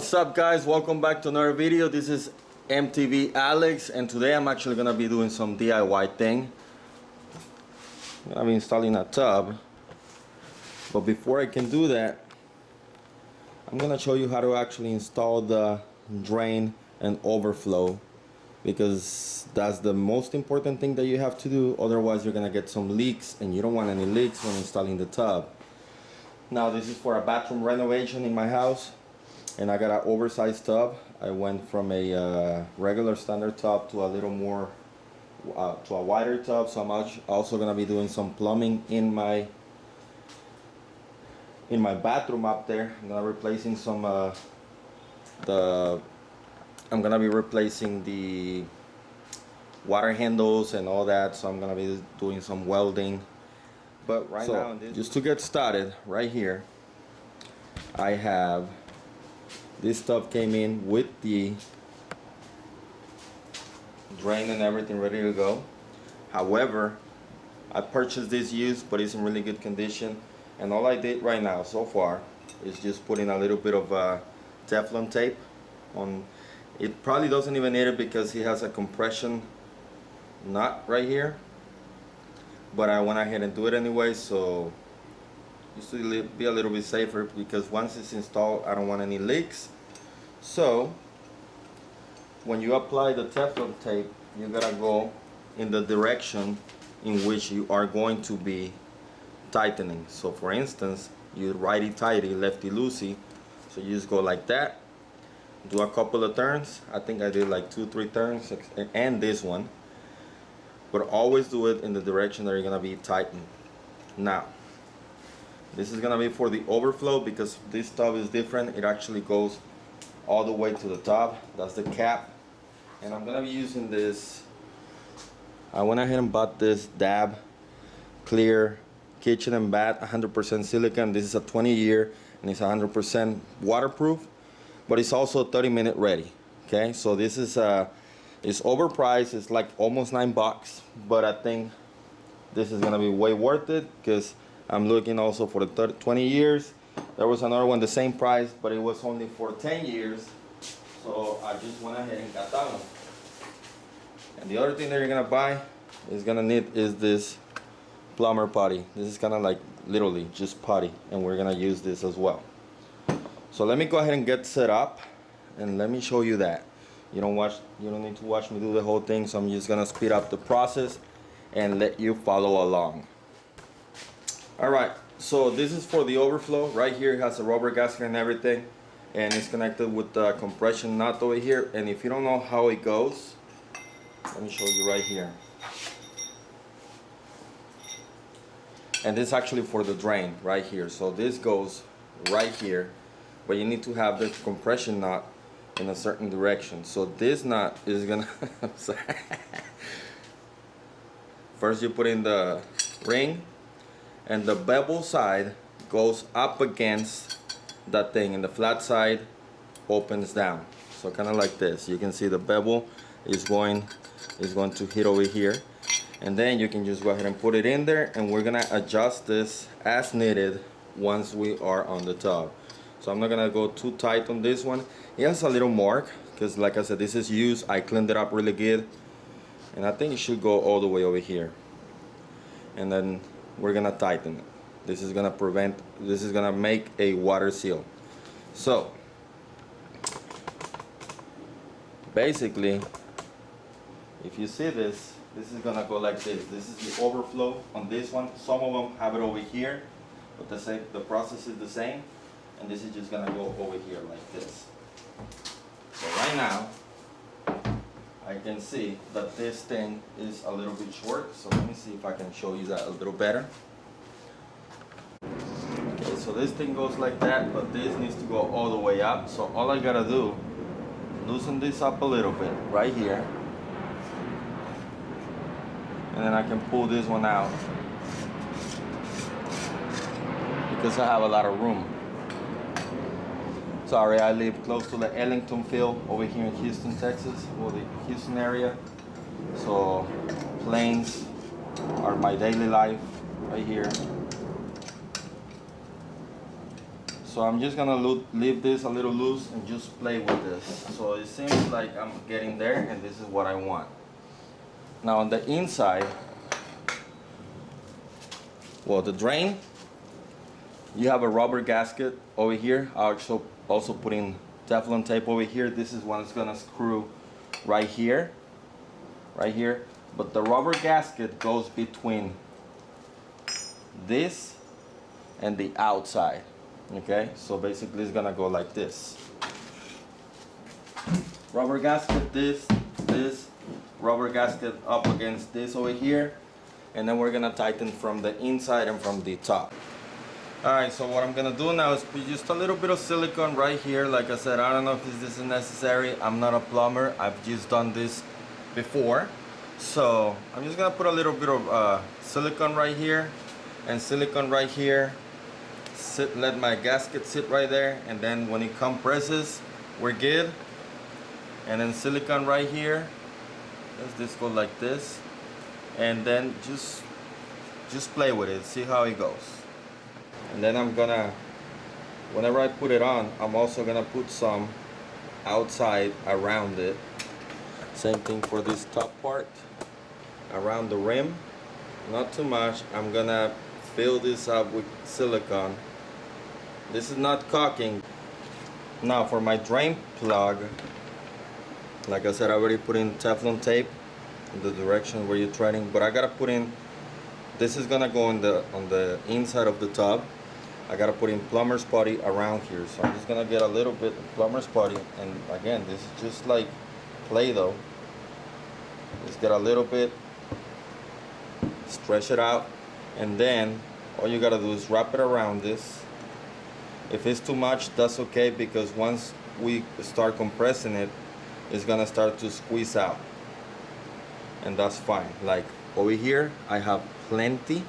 What's up guys, welcome back to another video. This is MTV Alex, and today I'm actually gonna be doing some DIY thing. I'm gonna be installing a tub, but before I can do that, I'm gonna show you how to actually install the drain and overflow, because that's the most important thing that you have to do. Otherwise you're gonna get some leaks, and you don't want any leaks when installing the tub. Now this is for a bathroom renovation in my house, and I got an oversized tub. I went from a regular standard tub to a little more to a wider tub. So I'm also gonna be doing some plumbing in my bathroom up there. I'm gonna replacing some I'm gonna be replacing the water handles and all that. So I'm gonna be doing some welding. But right now, just to get started, right here, I have this stuff came in with the drain and everything ready to go. However, I purchased this used, but it's in really good condition. And all I did right now so far is just putting a little bit of Teflon tape on. It probably doesn't even need it because he has a compression nut right here. But I went ahead and do it anyway, so just to be a little bit safer, because once it's installed I don't want any leaks. So when you apply the Teflon tape, you gotta go in the direction in which you are going to be tightening. So for instance, you righty tighty, lefty loosey, so you just go like that, do a couple of turns. I think I did like 2-3 turns, and this one. But always do it in the direction that you're gonna be tightened. Now, this is gonna be for the overflow, because this tub is different. It actually goes all the way to the top. That's the cap. And I'm gonna be using this. I went ahead and bought this DAB clear kitchen and bath 100% silicone. This is a 20-year, and it's 100% waterproof, but it's also 30-minute ready. Okay, so this is it's overpriced. It's like almost $9, but I think this is gonna be way worth it, because I'm looking also for the 20 years. There was another one the same price, but it was only for 10 years. So I just went ahead and got that one. And the other thing that you're gonna buy is gonna need is this plumber putty. This is kind of like literally just putty, and we're gonna use this as well. So let me go ahead and get set up, and let me show you that. You don't need to watch me do the whole thing, so I'm just gonna speed up the process and let you follow along. Alright, so this is for the overflow. Right here it has a rubber gasket and everything, and it's connected with the compression nut over here. And if you don't know how it goes, let me show you right here. And this is actually for the drain right here. So this goes right here, but you need to have the compression nut in a certain direction. So this nut is gonna first you put in the ring, and the bevel side goes up against that thing, and the flat side opens down. So kind of like this. You can see the bevel is going to hit over here, and then you can just go ahead and put it in there, and we're gonna adjust this as needed once we are on the tub. So I'm not gonna go too tight on this one. It has a little mark, because like I said, this is used. I cleaned it up really good, and I think it should go all the way over here. And then we're gonna tighten it. This is gonna make a water seal. So basically, if you see this is gonna go like this. This is the overflow on this one. Some of them have it over here, but the process is the same. And this is just gonna go over here like this. So right now, I can see that this thing is a little bit short. So let me see if I can show you that a little better. Okay, so this thing goes like that, but this needs to go all the way up. So all I gotta do, loosen this up a little bit right here. And then I can pull this one out, because I have a lot of room. Sorry, I live close to the Ellington field over here in Houston, Texas, or the Houston area. So planes are my daily life right here. So I'm just gonna leave this a little loose and just play with this. So it seems like I'm getting there, and this is what I want. Now on the inside, well, the drain, you have a rubber gasket over here. I also putting Teflon tape over here. This is one that's gonna screw right here. But the rubber gasket goes between this and the outside. Okay, so basically it's gonna go like this. Rubber gasket, this, rubber gasket up against this over here, and then we're gonna tighten from the inside and from the top. Alright, so what I'm gonna do now is put just a little bit of silicone right here. Like I said, I don't know if this is necessary. I'm not a plumber. I've just done this before. So I'm just gonna put a little bit of silicone right here and silicone right here. Let my gasket sit right there, and then when it compresses, we're good. And then silicone right here. Let's just go like this, and then just play with it, see how it goes. And then I'm gonna, whenever I put it on, I'm also gonna put some outside around it. Same thing for this top part, around the rim, not too much. I'm gonna fill this up with silicone. This is not caulking. Now for my drain plug, like I said, I already put in Teflon tape in the direction where you're treading, but I gotta put in, this is gonna go on the inside of the tub. I gotta put in plumber's putty around here. So I'm just gonna get a little bit of plumber's putty, and again, this is just like Play-Doh. Just get a little bit, stretch it out, and then all you gotta do is wrap it around this. If it's too much, that's okay, because once we start compressing it, it's gonna start to squeeze out, and that's fine. Like over here, I have plenty.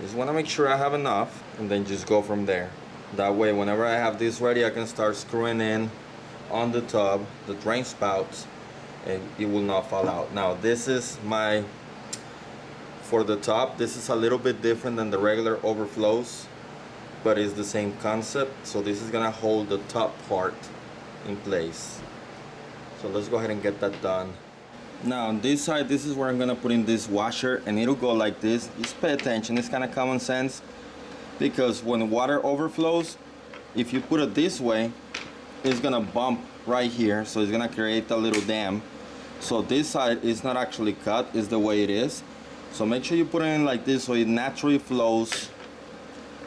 Just wanna make sure I have enough, and then just go from there. That way, whenever I have this ready, I can start screwing in on the tub, the drain spouts, and it will not fall out. Now this is my, for the top, this is a little bit different than the regular overflows, but it's the same concept. So this is gonna hold the top part in place. So let's go ahead and get that done. Now on this side, this is where I'm gonna put in this washer, and it'll go like this. Just pay attention, it's kind of common sense, because when water overflows, if you put it this way, it's gonna bump right here, so it's gonna create a little dam. So this side is not actually cut, it's the way it is. So make sure you put it in like this, so it naturally flows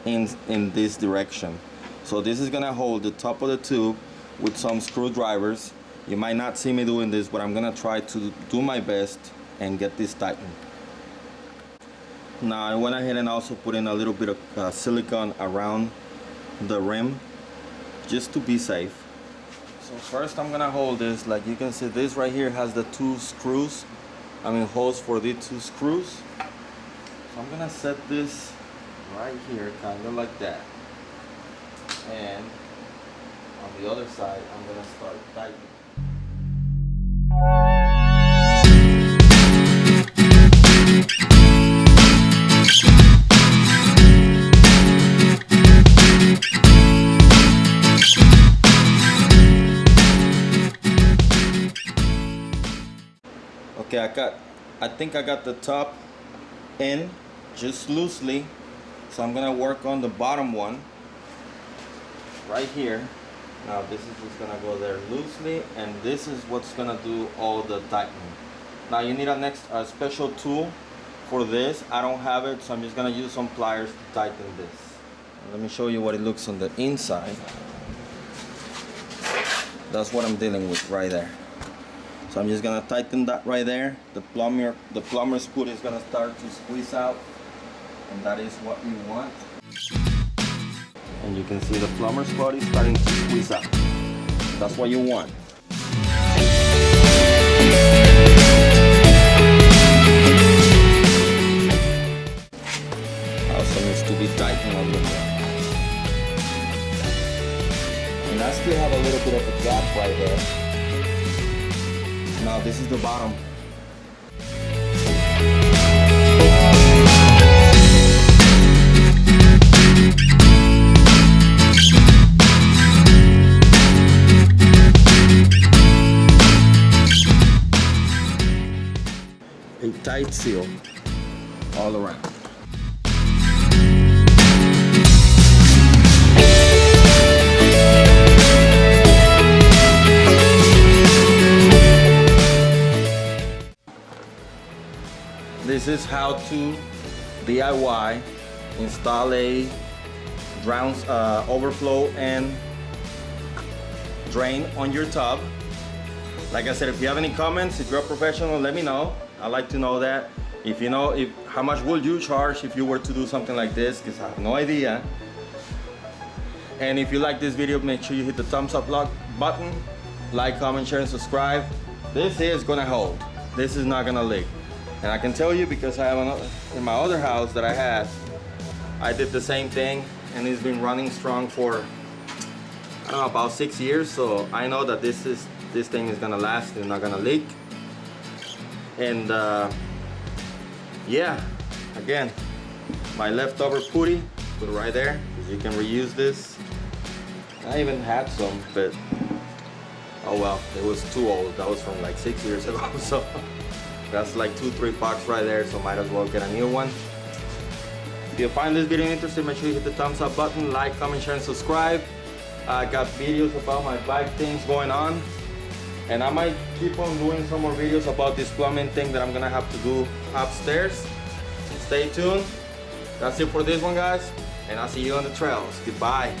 in this direction. So this is gonna hold the top of the tube with some screwdrivers. You might not see me doing this, but I'm gonna try to do my best and get this tightened. Now I went ahead and also put in a little bit of silicone around the rim, just to be safe. So first I'm gonna hold this. Like you can see, this right here has the two screws, holes for the two screws. So I'm gonna set this right here, kind of like that. And on the other side, I'm gonna start tightening. Okay, I think I got the top in just loosely, so I'm gonna work on the bottom one right here. Now this is just gonna go there loosely, and this is what's gonna do all the tightening. Now you need a special tool for this. I don't have it, so I'm just gonna use some pliers to tighten this. Let me show you what it looks on the inside. That's what I'm dealing with right there. So I'm just gonna tighten that right there. The plumber's foot is gonna start to squeeze out, and that is what we want. And you can see the plumber's body starting to squeeze out. That's what you want. Also needs to be tightened a little bit. And I still have a little bit of a gap right there. Now this is the bottom. seal all around. This is how to DIY install a overflow and drain on your tub. Like I said, if you have any comments, if you're a professional, let me know. I'd like to know that. If you know, how much would you charge if you were to do something like this? Because I have no idea. And if you like this video, make sure you hit the thumbs up button, like, comment, share, and subscribe. This is gonna hold. This is not gonna leak. And I can tell you because I have another, in my other house that I had, I did the same thing and it's been running strong for, I don't know, about 6 years. So I know that this thing is gonna last and not gonna leak. And yeah, again, my leftover putty, put it right there, because you can reuse this. I even had some, but oh well, it was too old. That was from like 6 years ago, so that's like 2-3 bucks right there, so might as well get a new one. If you find this video interesting, make sure you hit the thumbs up button, like, comment, share, and subscribe. I got videos about my bike things going on, and I might keep on doing some more videos about this plumbing thing that I'm gonna have to do upstairs. Stay tuned. That's it for this one, guys, and I'll see you on the trails. Goodbye.